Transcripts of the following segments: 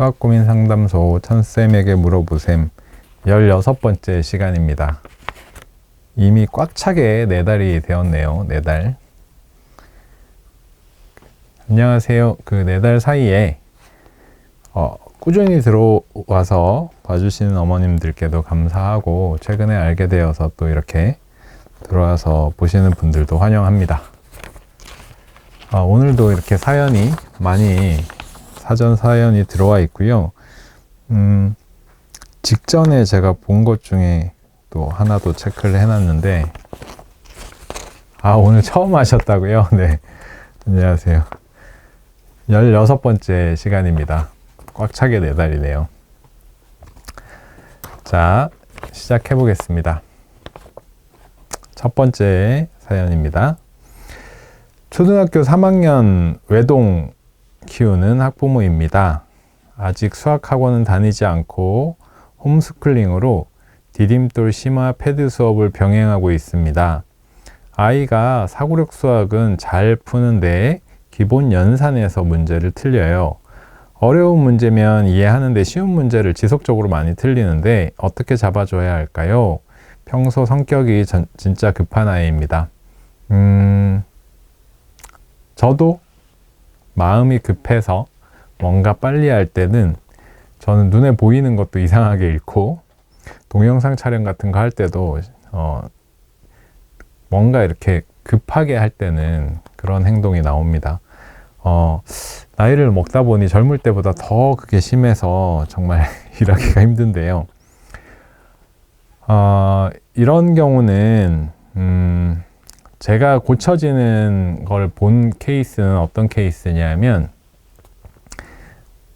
수학고민 상담소 천쌤에게 물어보셈 16번째 시간입니다. 이미 꽉 차게 4달이 되었네요. 4달. 안녕하세요. 그 4달 사이에 꾸준히 들어와서 봐주시는 어머님들께도 감사하고, 최근에 알게 되어서 또 이렇게 들어와서 보시는 분들도 환영합니다. 오늘도 이렇게 사연이 많이 사전 사연이 들어와 있고요. 직전에 제가 본 것 중에 또 하나 도 체크를 해놨는데, 오늘 처음 하셨다고요? 네, 안녕하세요. 16번째 시간입니다. 꽉 차게 4달이네요. 자, 시작해 보겠습니다. 첫 번째 사연입니다. 초등학교 3학년 외동 키우는 학부모입니다. 아직 수학학원은 다니지 않고 홈스쿨링으로 디딤돌 심화 패드 수업을 병행하고 있습니다. 아이가 사고력 수학은 잘 푸는데 기본 연산에서 문제를 틀려요. 어려운 문제면 이해하는데 쉬운 문제를 지속적으로 많이 틀리는데 어떻게 잡아줘야 할까요? 평소 성격이 진짜 급한 아이입니다. 저도 마음이 급해서 뭔가 빨리 할 때는 저는 눈에 보이는 것도 이상하게 읽고, 동영상 촬영 같은 거 할 때도 뭔가 이렇게 급하게 할 때는 그런 행동이 나옵니다. 나이를 먹다 보니 젊을 때보다 더 그게 심해서 정말 일하기가 힘든데요. 이런 경우는 제가 고쳐지는 걸 본 케이스는 어떤 케이스냐면,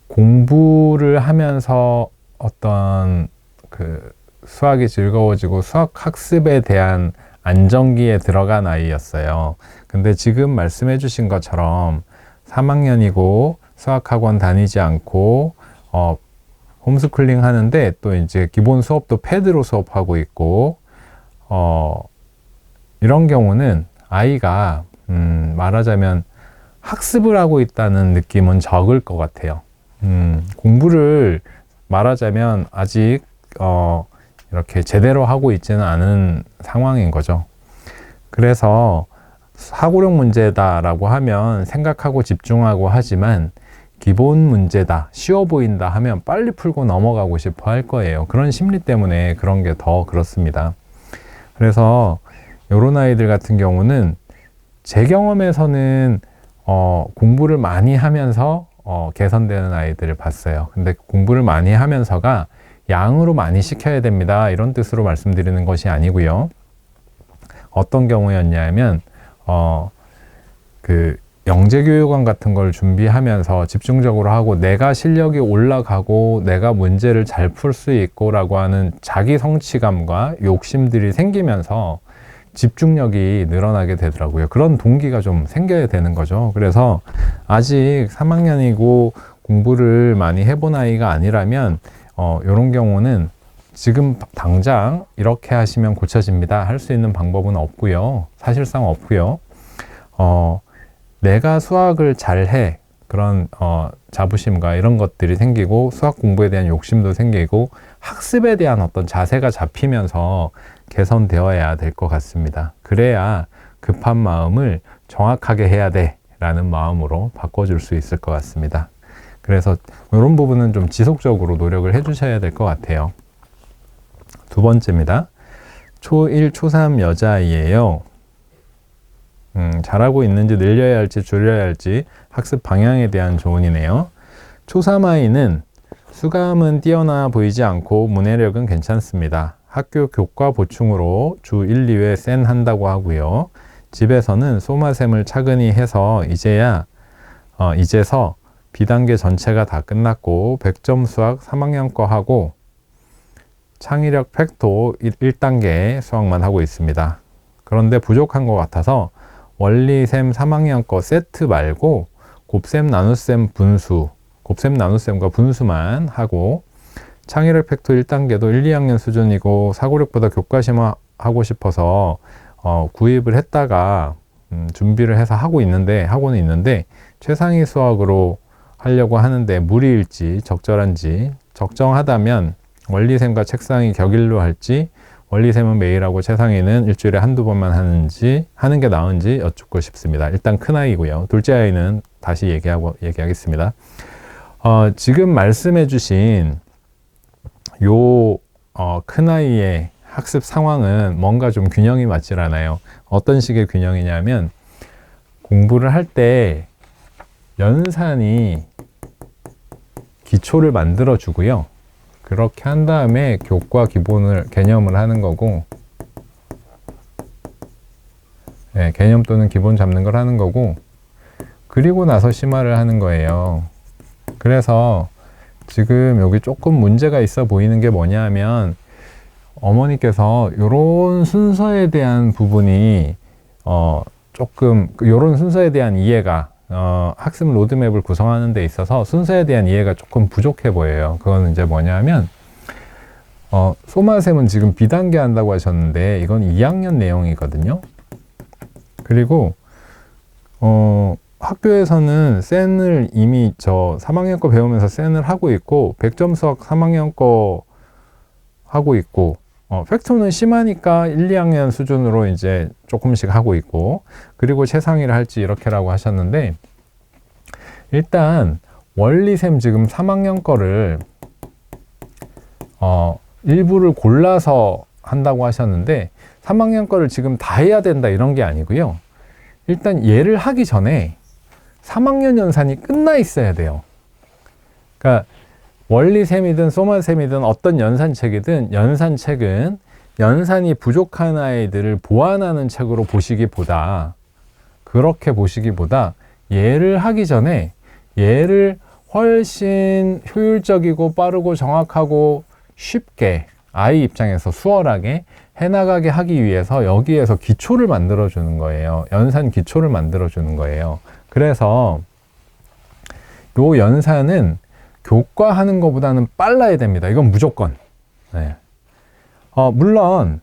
공부를 하면서 어떤 그 수학이 즐거워지고 수학 학습에 대한 안정기에 들어간 아이였어요. 근데 지금 말씀해 주신 것처럼 3학년이고 수학학원 다니지 않고 홈스쿨링 하는데 또 이제 기본 수업도 패드로 수업하고 있고, 이런 경우는 아이가 말하자면 학습을 하고 있다는 느낌은 적을 것 같아요. 공부를 말하자면 아직 이렇게 제대로 하고 있지는 않은 상황인 거죠. 그래서 사고력 문제다라고 하면 생각하고 집중하고 하지만, 기본 문제다, 쉬워 보인다 하면 빨리 풀고 넘어가고 싶어 할 거예요. 그런 심리 때문에 그런 게 더 그렇습니다. 그래서 이런 아이들 같은 경우는 제 경험에서는 공부를 많이 하면서 개선되는 아이들을 봤어요. 근데 공부를 많이 하면서가 양으로 많이 시켜야 됩니다, 이런 뜻으로 말씀드리는 것이 아니고요. 어떤 경우였냐면 그 영재교육원 같은 걸 준비하면서 집중적으로 하고 내가 실력이 올라가고 내가 문제를 잘 풀 수 있고 라고 하는 자기 성취감과 욕심들이 생기면서 집중력이 늘어나게 되더라고요. 그런 동기가 좀 생겨야 되는 거죠. 그래서 아직 3학년이고 공부를 많이 해본 아이가 아니라면 이런 경우는 지금 당장 이렇게 하시면 고쳐집니다, 할 수 있는 방법은 없고요. 사실상 없고요. 내가 수학을 잘해, 그런 자부심과 이런 것들이 생기고, 수학 공부에 대한 욕심도 생기고, 학습에 대한 어떤 자세가 잡히면서 개선되어야 될 것 같습니다. 그래야 급한 마음을 정확하게 해야 돼 라는 마음으로 바꿔줄 수 있을 것 같습니다. 그래서 이런 부분은 좀 지속적으로 노력을 해 주셔야 될 것 같아요. 두 번째입니다. 초1, 초3 여자아이예요. 잘하고 있는지 늘려야 할지 줄여야 할지 학습 방향에 대한 조언이네요. 초3 아이는 수감은 뛰어나 보이지 않고 문해력은 괜찮습니다. 학교 교과 보충으로 주 1, 2회 센 한다고 하고요. 집에서는 소마셈을 차근히 해서 이제서 B단계 전체가 다 끝났고 100점 수학 3학년 거 하고 창의력 팩토 1단계 수학만 하고 있습니다. 그런데 부족한 것 같아서 원리셈 3학년 거 세트 말고 곱셈 나눗셈 분수, 곱셈 나눗셈과 분수만 하고, 창의력 팩토 1단계도 1, 2학년 수준이고 사고력보다 교과심화 하고 싶어서 구입을 했다가 준비를 해서 하고는 있는데 최상위 수학으로 하려고 하는데 무리일지 적절한지, 적정하다면 원리셈과 책상이 격일로 할지, 원리셈은 매일 하고 최상위는 일주일에 한두 번만 하는 게 나은지 여쭙고 싶습니다. 일단 큰아이고요. 둘째 아이는 다시 얘기하겠습니다. 지금 말씀해 주신 요 큰아이의 학습 상황은 뭔가 좀 균형이 맞질 않아요. 어떤 식의 균형이냐면, 공부를 할 때 연산이 기초를 만들어 주고요. 그렇게 한 다음에 교과 개념을 하는 거고, 네, 개념 또는 기본 잡는 걸 하는 거고, 그리고 나서 심화를 하는 거예요. 그래서 지금 여기 조금 문제가 있어 보이는 게 뭐냐면, 어머니께서 요런 순서에 대한 부분이 조금 요런 순서에 대한 이해가 학습 로드맵을 구성하는 데 있어서 순서에 대한 이해가 조금 부족해 보여요. 그건 이제 뭐냐면, 소마셈은 지금 B단계 한다고 하셨는데 이건 2학년 내용이거든요. 그리고 학교에서는 센을 이미 3학년 거 배우면서 센을 하고 있고, 100점 수학 3학년 거 하고 있고, 팩토는 심하니까 1, 2학년 수준으로 이제 조금씩 하고 있고, 그리고 최상위를 할지 이렇게라고 하셨는데, 일단 원리셈 지금 3학년 거를 일부를 골라서 한다고 하셨는데, 3학년 거를 지금 다 해야 된다 이런 게 아니고요. 일단 얘를 하기 전에 3학년 연산이 끝나 있어야 돼요. 그러니까 원리셈이든 소마셈이든 어떤 연산책이든, 연산책은 연산이 부족한 아이들을 보완하는 책으로 그렇게 보시기보다 얘를 하기 전에 얘를 훨씬 효율적이고 빠르고 정확하고 쉽게 아이 입장에서 수월하게 해나가게 하기 위해서 여기에서 기초를 만들어 주는 거예요. 연산 기초를 만들어 주는 거예요. 그래서 요 연산은 교과하는 것보다는 빨라야 됩니다. 이건 무조건. 네. 물론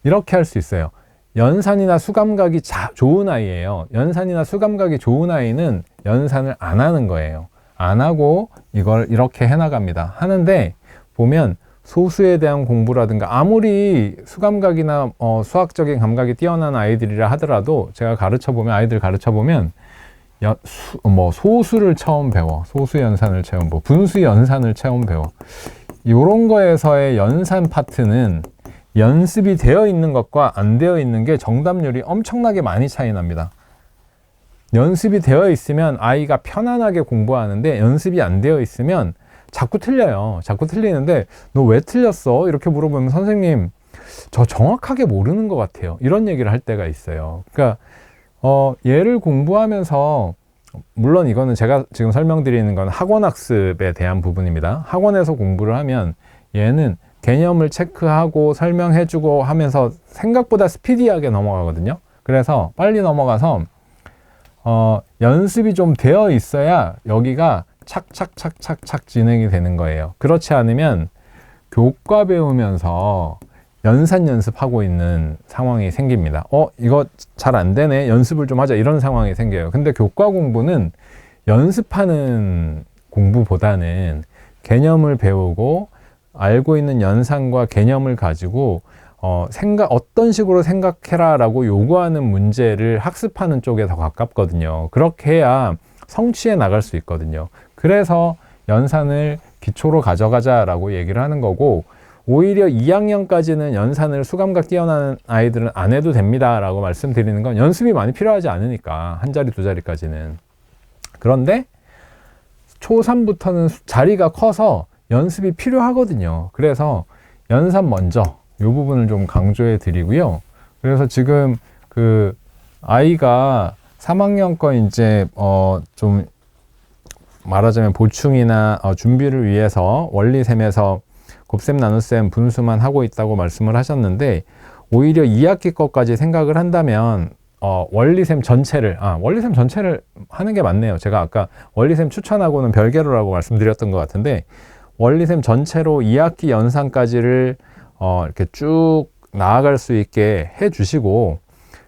이렇게 할 수 있어요. 연산이나 수감각이 좋은 아이예요. 연산이나 수감각이 좋은 아이는 연산을 안 하는 거예요. 안 하고 이걸 이렇게 해나갑니다. 하는데 보면 소수에 대한 공부라든가, 아무리 수감각이나 수학적인 감각이 뛰어난 아이들이라 하더라도 제가 아이들 가르쳐 보면 소수를 처음 배워, 소수 연산을 처음 배워, 분수 연산을 처음 배워. 이런 거에서의 연산 파트는 연습이 되어 있는 것과 안 되어 있는 게 정답률이 엄청나게 많이 차이 납니다. 연습이 되어 있으면 아이가 편안하게 공부하는데, 연습이 안 되어 있으면 자꾸 틀려요. 자꾸 틀리는데 너 왜 틀렸어? 이렇게 물어보면 선생님 저 정확하게 모르는 것 같아요. 이런 얘기를 할 때가 있어요. 그러니까 얘를 공부하면서, 물론 이거는 제가 지금 설명드리는 건 학원학습에 대한 부분입니다. 학원에서 공부를 하면 얘는 개념을 체크하고 설명해주고 하면서 생각보다 스피디하게 넘어가거든요. 그래서 빨리 넘어가서 연습이 좀 되어 있어야 여기가 착착착착착 진행이 되는 거예요. 그렇지 않으면 교과 배우면서 연산 연습하고 있는 상황이 생깁니다. 이거 잘 안 되네, 연습을 좀 하자, 이런 상황이 생겨요. 근데 교과 공부는 연습하는 공부보다는 개념을 배우고 알고 있는 연산과 개념을 가지고 어떤 식으로 생각해라 라고 요구하는 문제를 학습하는 쪽에 더 가깝거든요. 그렇게 해야 성취해 나갈 수 있거든요. 그래서 연산을 기초로 가져가자라고 얘기를 하는 거고, 오히려 2학년까지는 연산을 수감각 뛰어난 아이들은 안 해도 됩니다 라고 말씀드리는 건, 연습이 많이 필요하지 않으니까, 한 자리 두 자리까지는. 그런데 초3부터는 자리가 커서 연습이 필요하거든요. 그래서 연산 먼저 이 부분을 좀 강조해 드리고요. 그래서 지금 그 아이가 3학년 거 이제 좀 말하자면 보충이나 준비를 위해서 원리셈에서 곱셈, 나눗셈, 분수만 하고 있다고 말씀을 하셨는데, 오히려 2학기 것까지 생각을 한다면 원리셈 전체를 하는 게 맞네요. 제가 아까 원리셈 추천하고는 별개로라고 말씀드렸던 것 같은데, 원리셈 전체로 2학기 연산까지를 이렇게 쭉 나아갈 수 있게 해 주시고,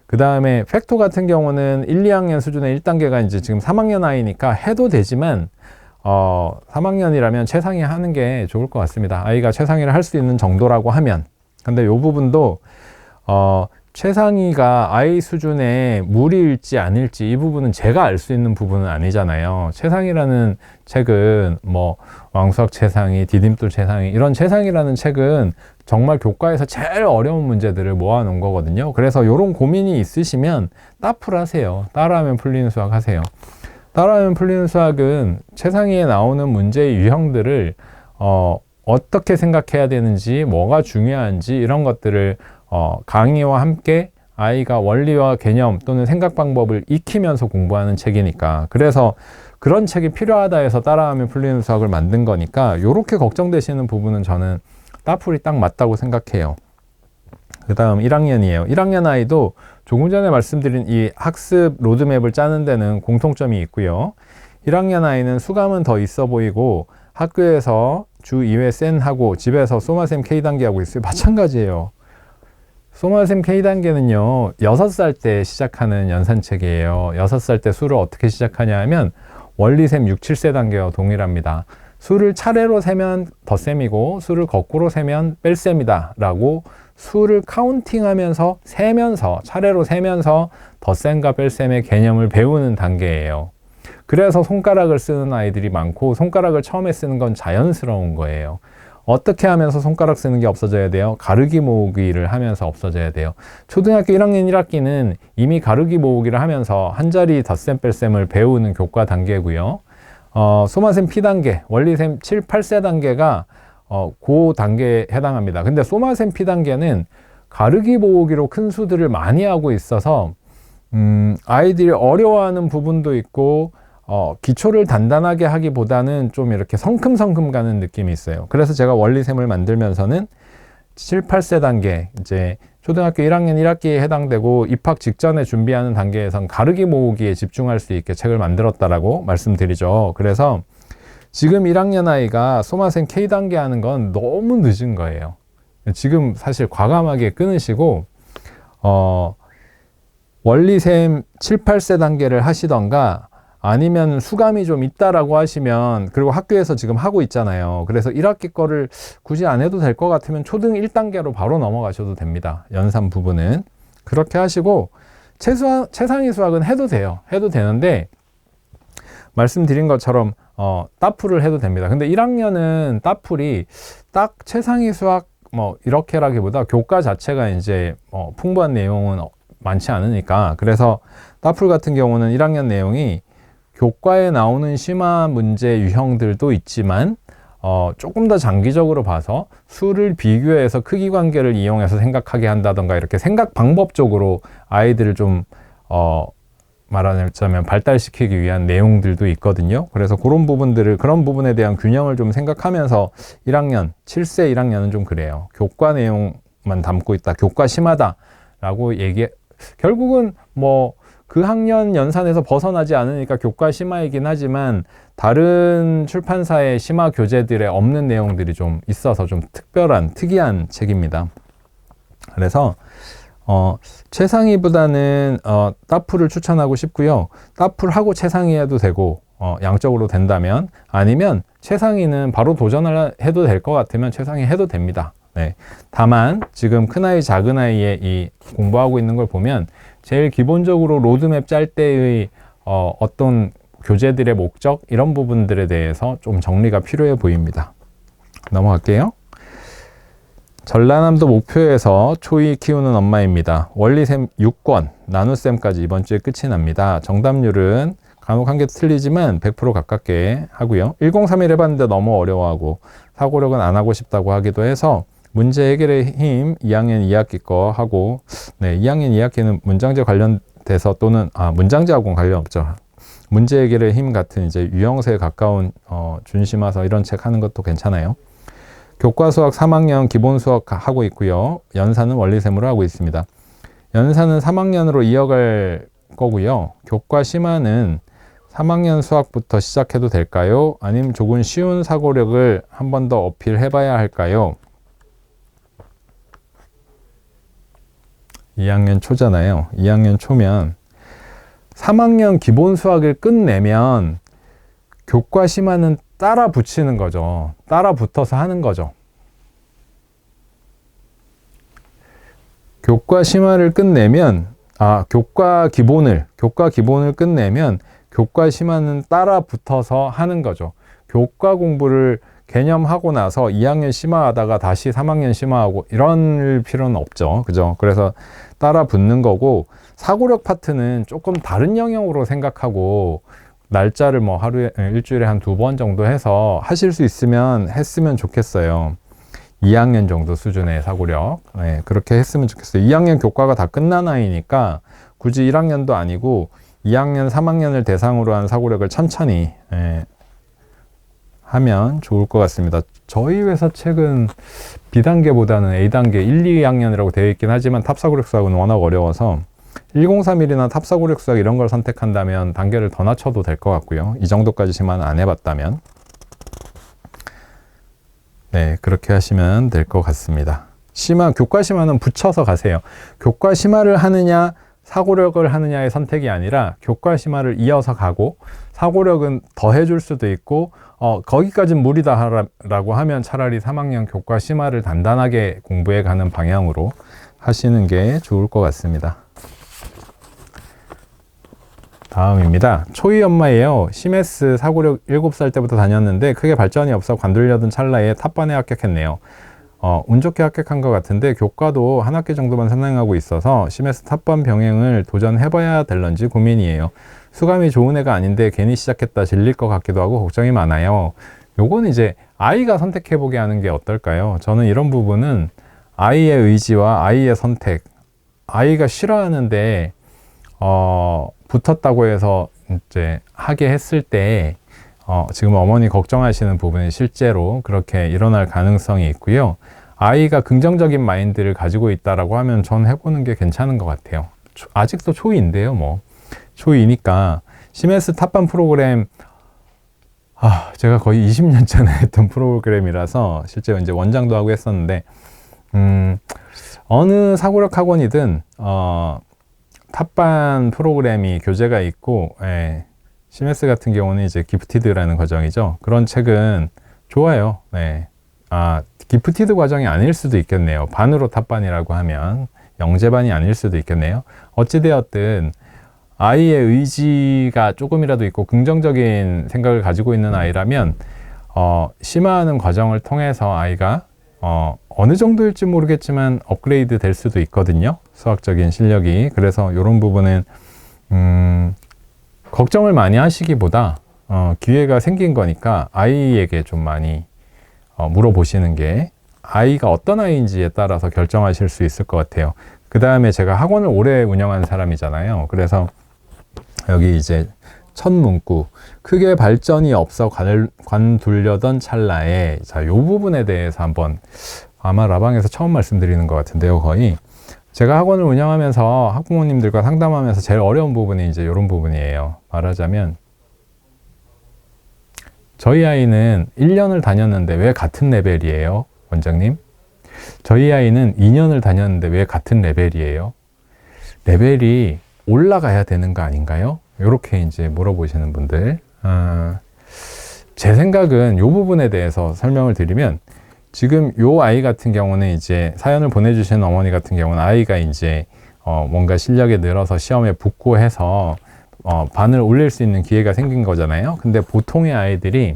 그 다음에 팩토 같은 경우는 1, 2학년 수준의 1단계가 이제 지금 3학년 아이니까 해도 되지만 3학년이라면 최상위 하는 게 좋을 것 같습니다. 아이가 최상위를 할 수 있는 정도라고 하면. 근데 이 부분도 최상위가 아이 수준에 무리일지 아닐지 이 부분은 제가 알 수 있는 부분은 아니잖아요. 최상위라는 책은 뭐 왕수학 최상위, 디딤돌 최상위 이런 최상위라는 책은 정말 교과에서 제일 어려운 문제들을 모아놓은 거거든요. 그래서 이런 고민이 있으시면 따풀 하세요. 따라하면 풀리는 수학 하세요. 따라하면 풀리는 수학은 최상위에 나오는 문제의 유형들을 어떻게 생각해야 되는지, 뭐가 중요한지 이런 것들을 강의와 함께 아이가 원리와 개념 또는 생각 방법을 익히면서 공부하는 책이니까, 그래서 그런 책이 필요하다 해서 따라하면 풀리는 수학을 만든 거니까 이렇게 걱정되시는 부분은 저는 따풀이 딱 맞다고 생각해요. 그 다음 1학년이에요. 1학년 아이도 조금 전에 말씀드린 이 학습 로드맵을 짜는 데는 공통점이 있고요. 1학년 아이는 수감은 더 있어 보이고 학교에서 주 2회 센 하고 집에서 소마셈 K단계 하고 있어요. 마찬가지예요. 소마셈 K단계는요 6살 때 시작하는 연산책이에요. 6살 때 수를 어떻게 시작하냐 하면 원리셈 6, 7세 단계와 동일합니다. 수를 차례로 세면 덧셈이고 수를 거꾸로 세면 뺄셈이다 라고 수를 카운팅하면서 세면서 차례로 세면서 덧셈과 뺄셈의 개념을 배우는 단계예요. 그래서 손가락을 쓰는 아이들이 많고 손가락을 처음에 쓰는 건 자연스러운 거예요. 어떻게 하면서 손가락 쓰는 게 없어져야 돼요? 가르기 모으기를 하면서 없어져야 돼요. 초등학교 1학년 1학기는 이미 가르기 모으기를 하면서 한자리 덧셈 뺄셈을 배우는 교과 단계고요. 소마셈 P단계, 원리셈 7, 8세 단계가 그 단계에 해당합니다. 근데 소마셈 P단계는 가르기 모으기로 큰 수들을 많이 하고 있어서 아이들이 어려워하는 부분도 있고 기초를 단단하게 하기보다는 좀 이렇게 성큼성큼 가는 느낌이 있어요. 그래서 제가 원리셈을 만들면서는 7, 8세 단계, 이제 초등학교 1학년 1학기에 해당되고 입학 직전에 준비하는 단계에선 가르기 모으기에 집중할 수 있게 책을 만들었다라고 말씀드리죠. 그래서 지금 1학년 아이가 소마셈 K단계 하는 건 너무 늦은 거예요. 지금 사실 과감하게 끊으시고 원리셈 7, 8세 단계를 하시던가 아니면 수감이 좀 있다라고 하시면, 그리고 학교에서 지금 하고 있잖아요. 그래서 1학기 거를 굳이 안 해도 될 것 같으면 초등 1단계로 바로 넘어가셔도 됩니다. 연산 부분은. 그렇게 하시고 최상위 수학은 해도 돼요. 해도 되는데 말씀드린 것처럼 따풀을 해도 됩니다. 근데 1학년은 따풀이 딱 최상위 수학 뭐 이렇게라기보다 교과 자체가 이제 풍부한 내용은 많지 않으니까, 그래서 따풀 같은 경우는 1학년 내용이 교과에 나오는 심화 문제 유형들도 있지만 조금 더 장기적으로 봐서 수를 비교해서 크기 관계를 이용해서 생각하게 한다던가 이렇게 생각 방법적으로 아이들을 좀 말하자면 발달시키기 위한 내용들도 있거든요. 그래서 그런 부분에 대한 균형을 좀 생각하면서 1학년, 7세 1학년은 좀 그래요. 교과 내용만 담고 있다, 교과 심하다 라고 결국은 뭐 그 학년 연산에서 벗어나지 않으니까 교과 심화이긴 하지만 다른 출판사의 심화 교재들에 없는 내용들이 좀 있어서 좀 특이한 책입니다. 그래서 최상위보다는 따풀을 추천하고 싶고요. 따풀하고 최상위 해도 되고 양적으로 된다면, 아니면 최상위는 바로 도전을 해도 될 것 같으면 최상위 해도 됩니다. 네. 다만 지금 큰아이 작은아이의 이 공부하고 있는 걸 보면 제일 기본적으로 로드맵 짤 때의 어떤 교재들의 목적 이런 부분들에 대해서 좀 정리가 필요해 보입니다. 넘어갈게요. 전라남도 목표에서 초2 키우는 엄마입니다. 원리셈 6권, 나눗셈까지 이번 주에 끝이 납니다. 정답률은 간혹 한 개 틀리지만 100% 가깝게 하고요. 1031 해봤는데 너무 어려워하고 사고력은 안 하고 싶다고 하기도 해서 문제 해결의 힘 2학년 2학기 거 하고, 네, 2학년 2학기는 문장제 관련돼서 또는 문장제하고는 관련 없죠. 문제 해결의 힘 같은 이제 유형세에 가까운 준심화서 이런 책 하는 것도 괜찮아요. 교과 수학 3학년 기본 수학 하고 있고요. 연산은 원리셈으로 하고 있습니다. 연산은 3학년으로 이어갈 거고요. 교과 심화는 3학년 수학부터 시작해도 될까요? 아니면 조금 쉬운 사고력을 한 번 더 어필해 봐야 할까요? 2학년 초잖아요. 2학년 초면 3학년 기본 수학을 끝내면 교과 심화는 따라 붙이는 거죠. 따라 붙어서 하는 거죠. 교과 심화를 끝내면, 교과 기본을 끝내면 교과 심화는 따라 붙어서 하는 거죠. 교과 공부를 개념하고 나서 2학년 심화하다가 다시 3학년 심화하고 이런 필요는 없죠. 그죠? 그래서 따라 붙는 거고, 사고력 파트는 조금 다른 영역으로 생각하고 날짜를 뭐 하루에, 일주일에 한 2번 정도 해서 하실 수 있으면 했으면 좋겠어요. 2학년 정도 수준의 사고력. 네, 그렇게 했으면 좋겠어요. 2학년 교과가 다 끝난 아이니까 굳이 1학년도 아니고 2학년, 3학년을 대상으로 한 사고력을 천천히 하면 좋을 것 같습니다. 저희 회사 책은 B단계보다는 A단계 1, 2학년이라고 되어 있긴 하지만 탑사고력 수학은 워낙 어려워서 1031이나 탑사고력 수학 이런 걸 선택한다면 단계를 더 낮춰도 될 것 같고요. 이 정도까지 심화는 안 해봤다면. 네, 그렇게 하시면 될 것 같습니다. 심화, 교과 심화는 붙여서 가세요. 교과 심화를 하느냐, 사고력을 하느냐의 선택이 아니라 교과 심화를 이어서 가고 사고력은 더 해줄 수도 있고 거기까진 무리다 라고 하면 차라리 3학년 교과 심화를 단단하게 공부해 가는 방향으로 하시는 게 좋을 것 같습니다. 다음입니다. 초이 엄마예요. 심S 사고력 7살 때부터 다녔는데 크게 발전이 없어 관두려던 찰나에 탑반에 합격했네요. 운 좋게 합격한 것 같은데 교과도 한 학기 정도만 선행하고 있어서 심S 탑반 병행을 도전해봐야 될런지 고민이에요. 수감이 좋은 애가 아닌데 괜히 시작했다 질릴 것 같기도 하고 걱정이 많아요. 요건 이제 아이가 선택해보게 하는 게 어떨까요? 저는 이런 부분은 아이의 의지와 아이의 선택, 아이가 싫어하는데 붙었다고 해서 이제 하게 했을 때 지금 어머니 걱정하시는 부분이 실제로 그렇게 일어날 가능성이 있고요. 아이가 긍정적인 마인드를 가지고 있다라고 하면 전 해보는 게 괜찮은 것 같아요. 아직도 초이인데요, 뭐. 초이니까 심S 탑반 프로그램 제가 거의 20년 전에 했던 프로그램이라서 실제 이제 원장도 하고 했었는데 어느 사고력 학원이든 탑반 프로그램이 교재가 있고 심S 같은 경우는 이제 기프티드라는 과정이죠. 그런 책은 좋아요. 네. 기프티드 과정이 아닐 수도 있겠네요. 반으로 탑반이라고 하면 영재반이 아닐 수도 있겠네요. 어찌되었든 아이의 의지가 조금이라도 있고 긍정적인 생각을 가지고 있는 아이라면 심화하는 과정을 통해서 아이가 어느 정도일지 모르겠지만 업그레이드 될 수도 있거든요. 수학적인 실력이. 그래서 이런 부분은 걱정을 많이 하시기보다 기회가 생긴 거니까 아이에게 좀 많이 물어보시는 게 아이가 어떤 아이인지에 따라서 결정하실 수 있을 것 같아요. 그 다음에 제가 학원을 오래 운영한 사람이잖아요. 그래서 여기 이제 첫 문구 크게 발전이 없어 관두려던 찰나에 이 부분에 대해서 한번 아마 라방에서 처음 말씀드리는 것 같은데요. 거의 제가 학원을 운영하면서 학부모님들과 상담하면서 제일 어려운 부분이 이제 이런 부분이에요. 말하자면 저희 아이는 1년을 다녔는데 왜 같은 레벨이에요? 원장님? 저희 아이는 2년을 다녔는데 왜 같은 레벨이에요? 레벨이 올라가야 되는 거 아닌가요? 이렇게 이제 물어보시는 분들. 제 생각은 이 부분에 대해서 설명을 드리면 지금 요 아이 같은 경우는 이제 사연을 보내주시는 어머니 같은 경우는 아이가 이제 뭔가 실력이 늘어서 시험에 붙고 해서 반을 올릴 수 있는 기회가 생긴 거잖아요. 근데 보통의 아이들이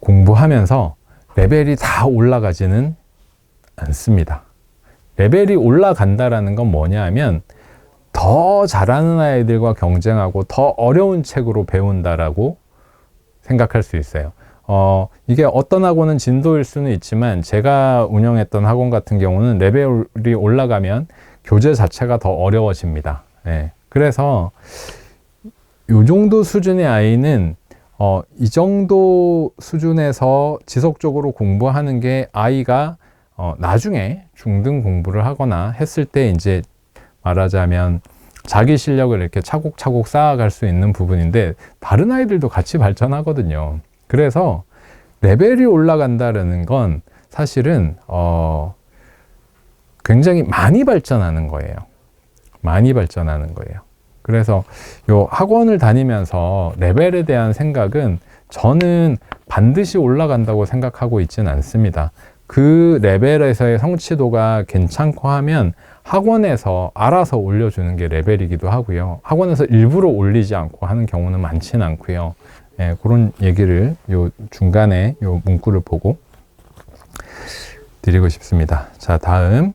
공부하면서 레벨이 다 올라가지는 않습니다. 레벨이 올라간다라는 건 뭐냐 하면 더 잘하는 아이들과 경쟁하고 더 어려운 책으로 배운다라고 생각할 수 있어요. 이게 어떤 학원은 진도일 수는 있지만 제가 운영했던 학원 같은 경우는 레벨이 올라가면 교재 자체가 더 어려워집니다. 네. 그래서 이 정도 수준의 아이는 이 정도 수준에서 지속적으로 공부하는 게 아이가 나중에 중등 공부를 하거나 했을 때 이제 말하자면 자기 실력을 이렇게 차곡차곡 쌓아갈 수 있는 부분인데 다른 아이들도 같이 발전하거든요. 그래서 레벨이 올라간다는 건 사실은 굉장히 많이 발전하는 거예요. 많이 발전하는 거예요. 그래서 요 학원을 다니면서 레벨에 대한 생각은 저는 반드시 올라간다고 생각하고 있지는 않습니다. 그 레벨에서의 성취도가 괜찮고 하면 학원에서 알아서 올려주는 게 레벨이기도 하고요. 학원에서 일부러 올리지 않고 하는 경우는 많지는 않고요. 예, 그런 얘기를 요 중간에 요 문구를 보고 드리고 싶습니다. 자, 다음.